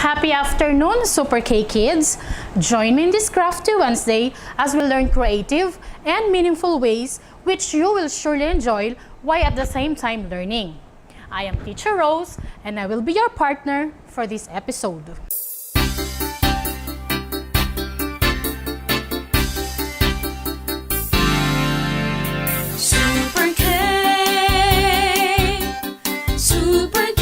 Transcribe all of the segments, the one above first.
Happy afternoon, Super K Kids! Join me in this Crafty Wednesday as we learn creative and meaningful ways which you will surely enjoy while at the same time learning. I am Teacher Rose and I will be your partner for this episode. Super K, Super K,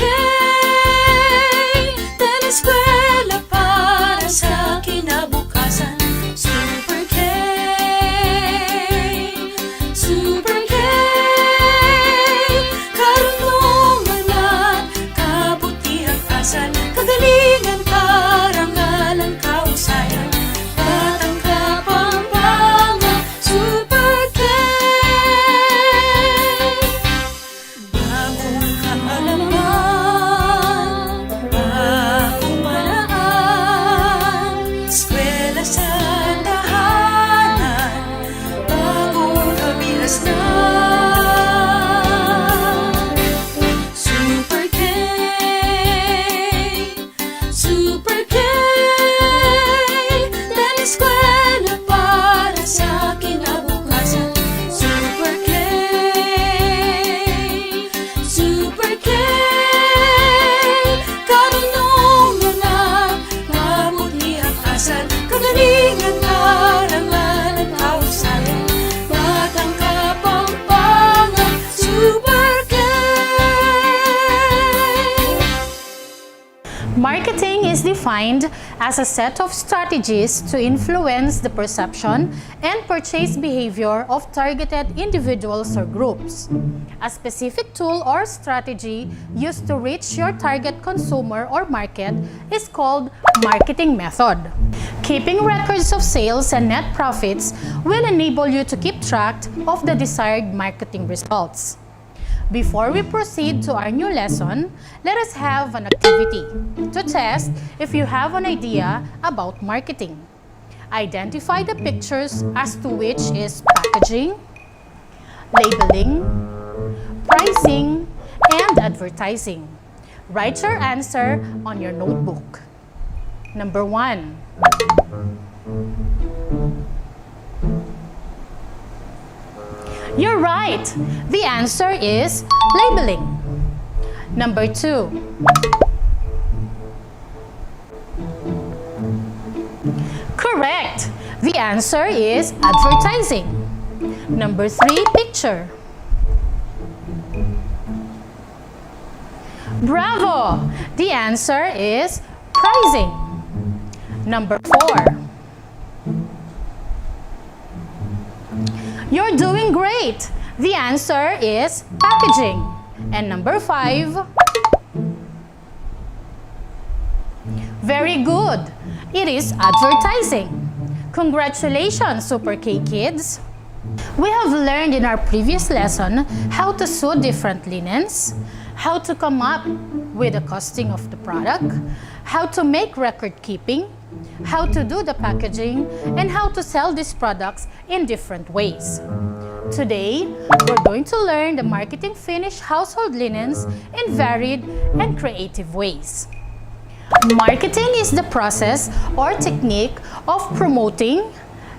Teleskwela para sa kinabukasan. Super K, Super K, karunungan at kabutihang asal, kagalingan, karangalan, kausayan, batang kapampangan. Super K, bagong kaalaman, bagong paraan, eskwela sa tahanan, bagong kabihasnan. Super K, Super K, Teleskwela para sa kinabukasan. Super K, Super K, karunungan at kabutihang asal, kagalingan, karangalan, kausayan, batang kapampangan. Super K. Marketing is defined as a set of strategies to influence the perception and purchase behavior of targeted individuals or groups. A specific tool or strategy used to reach your target consumer or market is called marketing method. Keeping records of sales and net profits will enable you to keep track of the desired marketing results. Before we proceed to our new lesson, let us have an activity to test if you have an idea about marketing. Identify the pictures as to which is packaging, labeling, pricing, and advertising. Write your answer on your notebook. Number 1. You're right! The answer is labeling. Number 2. Correct! The answer is advertising. Number 3, picture. Bravo! The answer is pricing. Number 4. You're doing great! The answer is packaging. And number 5. Very good! It is advertising. Congratulations, Super K Kids! We have learned in our previous lesson how to sew different linens, how to come up with the costing of the product, how to make record keeping, how to do the packaging, and how to sell these products in different ways. Today, we're going to learn the marketing finished household linens in varied and creative ways. Marketing is the process or technique of promoting,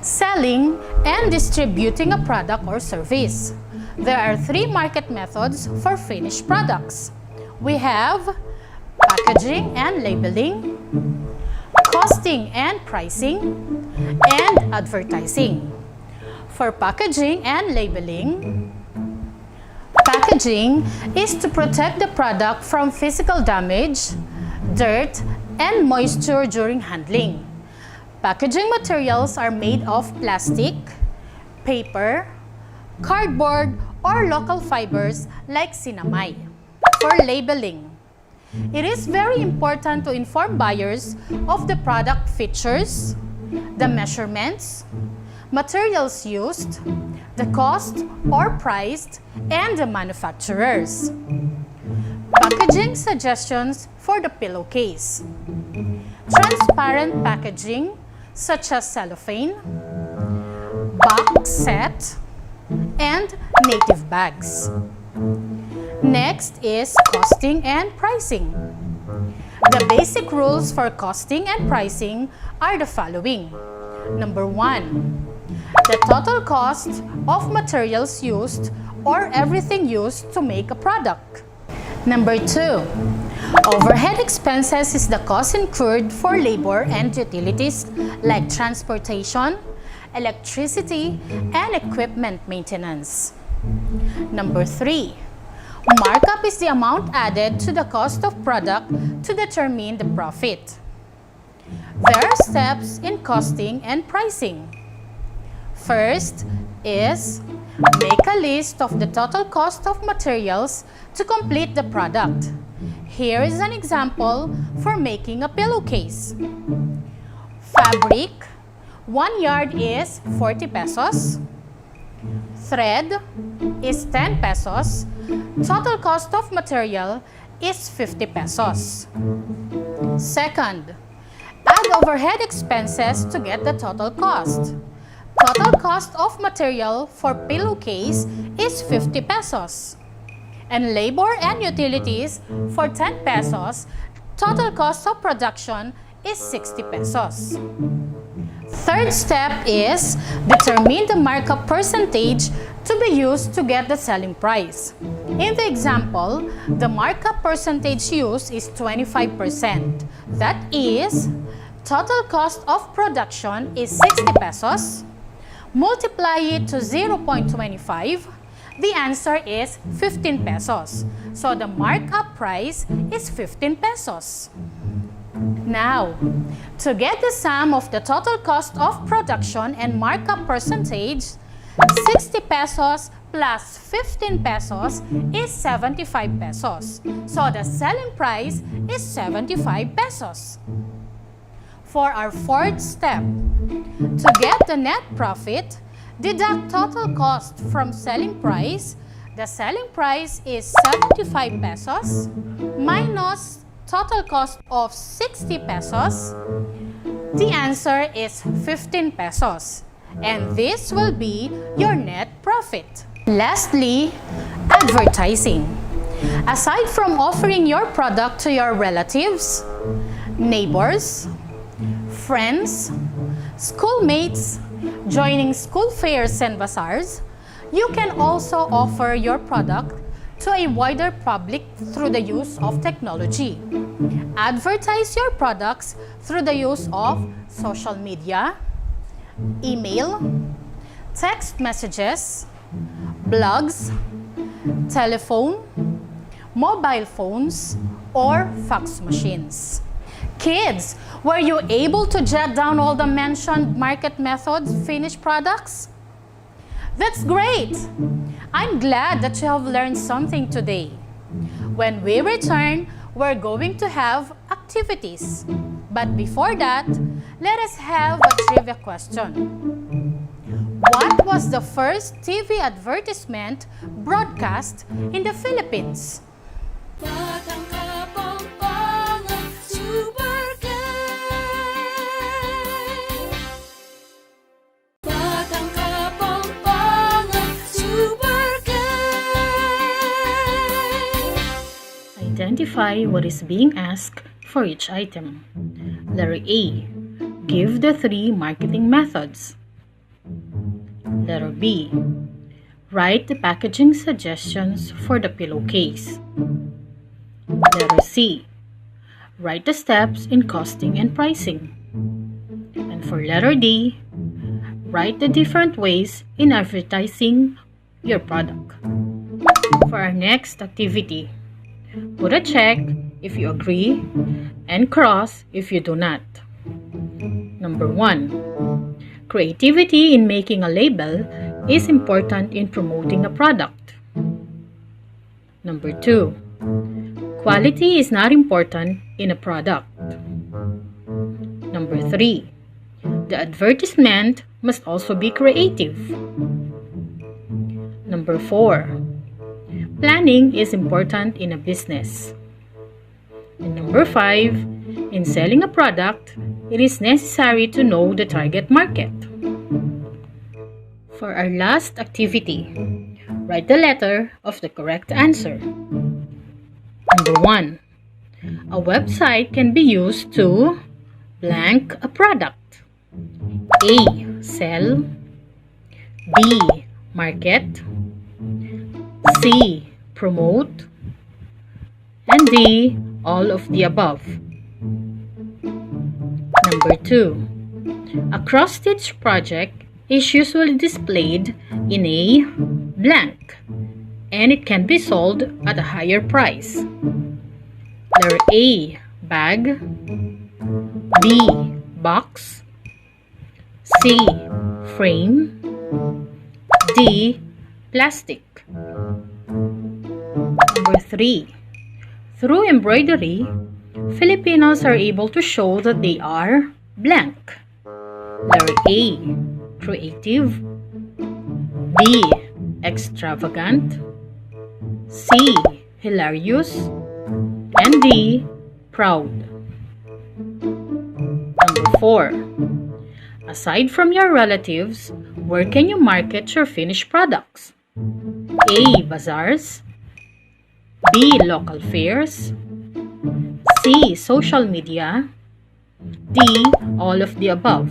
selling, and distributing a product or service. There are 3 market methods for finished products. We have packaging and labeling, costing and pricing, and advertising. For packaging and labeling, packaging is to protect the product from physical damage, dirt, and moisture during handling. Packaging materials are made of plastic, paper, cardboard, or local fibers like sinamay. For labeling, it is very important to inform buyers of the product features, the measurements, materials used, the cost or price, and the manufacturers. Packaging suggestions for the pillowcase. Transparent packaging such as cellophane, box set, and native bags. Next is costing and pricing. The basic rules for costing and pricing are the following. Number 1, the total cost of materials used or everything used to make a product. Number 2, overhead expenses is the cost incurred for labor and utilities like transportation, electricity, and equipment maintenance. Number 3, markup is the amount added to the cost of product to determine the profit. There are steps in costing and pricing. First is make a list of the total cost of materials to complete the product. Here is an example for making a pillowcase. Fabric, 1 yard is 40 pesos. Thread is 10 pesos. Total cost of material is 50 pesos. Second, add overhead expenses to get the total cost. Total cost of material for pillowcase is 50 pesos. And labor and utilities for 10 pesos, total cost of production is 60 pesos. Third step is determine the markup percentage to be used to get the selling price. In the example, the markup percentage used is 25%. That is, total cost of production is 60 pesos. Multiply it to 0.25, the answer is 15 pesos. So the markup price is 15 pesos. Now, to get the sum of the total cost of production and markup percentage, 60 pesos plus 15 pesos is 75 pesos. So the selling price is 75 pesos. For our fourth step, to get the net profit, deduct total cost from selling price. The selling price is 75 pesos minus total cost of 60 pesos. The answer is 15 pesos. And this will be your net profit. Lastly, advertising. Aside from offering your product to your relatives, neighbors, friends, schoolmates, joining school fairs and bazaars, you can also offer your product to a wider public through the use of technology. Advertise your products through the use of social media, email, text messages, blogs, telephone, mobile phones, or fax machines. Kids, were you able to jot down all the mentioned market methods, finished products? That's great! I'm glad that you have learned something today. When we return, we're going to have activities. But before that, let us have a trivia question. What was the first TV advertisement broadcast in the Philippines? Batang Kapampangan, super gay. Batang Kapampangan, super gay. Identify what is being asked for each item. Letter A. Give the 3 marketing methods. Letter B. Write the packaging suggestions for the pillowcase. Letter C. Write the steps in costing and pricing. And for letter D, write the different ways in advertising your product. For our next activity, put a check if you agree and cross if you do not. Number 1. Creativity in making a label is important in promoting a product. Number 2. Quality is not important in a product. Number 3. The advertisement must also be creative. Number 4. Planning is important in a business. And number 5. In selling a product, it is necessary to know the target market. For our last activity, write the letter of the correct answer. Number 1. A website can be used to blank a product. A. Sell. B. Market. C. Promote. And D. All of the above. Number 2. A cross-stitch project is usually displayed in a blank, and it can be sold at a higher price. Letter A. Bag. B. Box. C. Frame. D. Plastic. Number 3. Through embroidery, Filipinos are able to show that they are blank. Letter A. Creative. B. Extravagant. C. Hilarious. And D. Proud. Number 4. Aside from your relatives, where can you market your finished products? A. Bazaars. B. Local fairs. C. Social media. D. All of the above.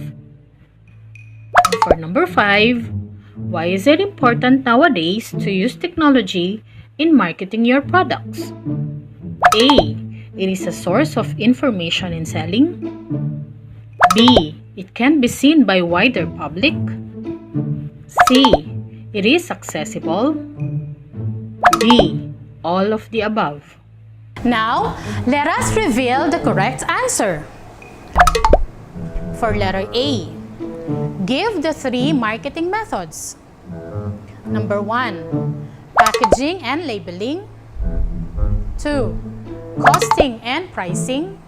And for number 5, why is it important nowadays to use technology in marketing your products? A. It is a source of information in selling. B. It can be seen by wider public. C. It is accessible. D. All of the above. Now, let us reveal the correct answer. For letter A, give the 3 marketing methods. Number 1, packaging and labeling. 2, costing and pricing.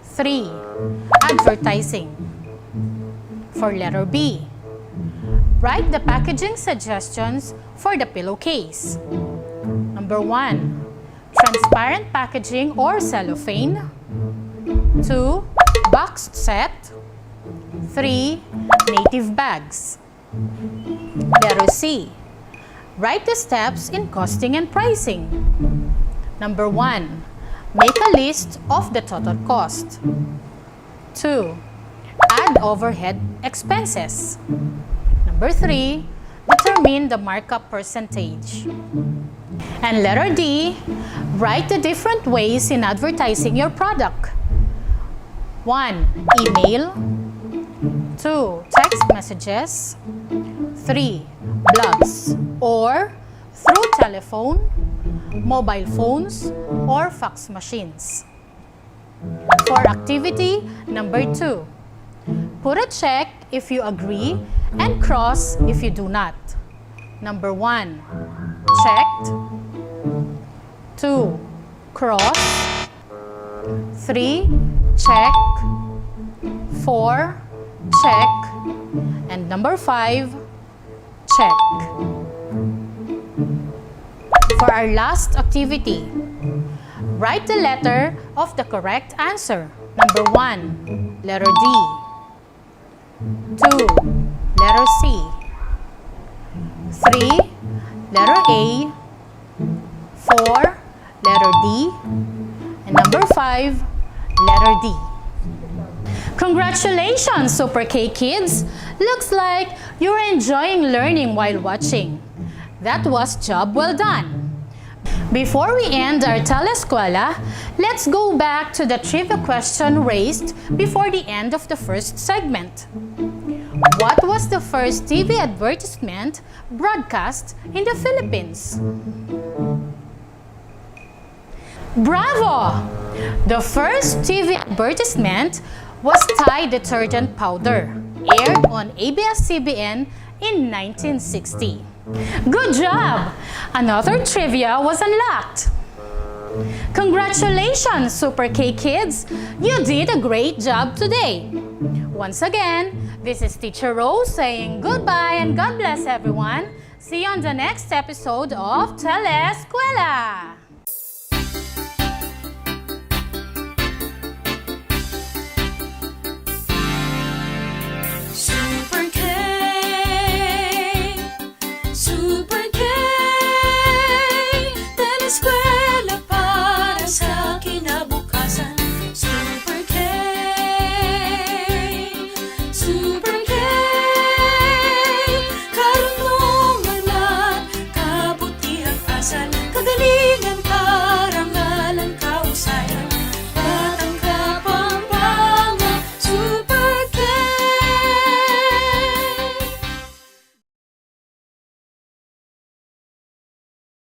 3, advertising. For letter B, write the packaging suggestions for the pillowcase. Number 1, transparent packaging or cellophane. 2, boxed set. 3, native bags. Letter C, write the steps in costing and pricing. Number 1, make a list of the total cost. 2, add overhead expenses. Number 3, determine the markup percentage. And letter D, write the different ways in advertising your product. 1, email. 2, text messages. 3, blogs or through telephone, mobile phones, or fax machines. For activity number 2, put a check if you agree and cross if you do not. Number 1, checked. 2, cross. 3, check. 4, check. And number 5, check. For our last activity, write the letter of the correct answer. Number 1, letter D. 2, letter C. 3, letter A. 4, letter D. And number 5, letter D. Congratulations, Super K kids! Looks like you're enjoying learning while watching. That was job well done. Before we end our Teleskwela, let's go back to the trivia question raised before the end of the first segment. What was the first TV advertisement broadcast in the Philippines? Bravo! The first TV advertisement was Tide detergent powder, aired on ABS-CBN in 1960. Good job! Another trivia was unlocked. Congratulations, Super K kids! You did a great job today. Once again, this is Teacher Rose saying goodbye and God bless everyone. See you on the next episode of Teleskwela!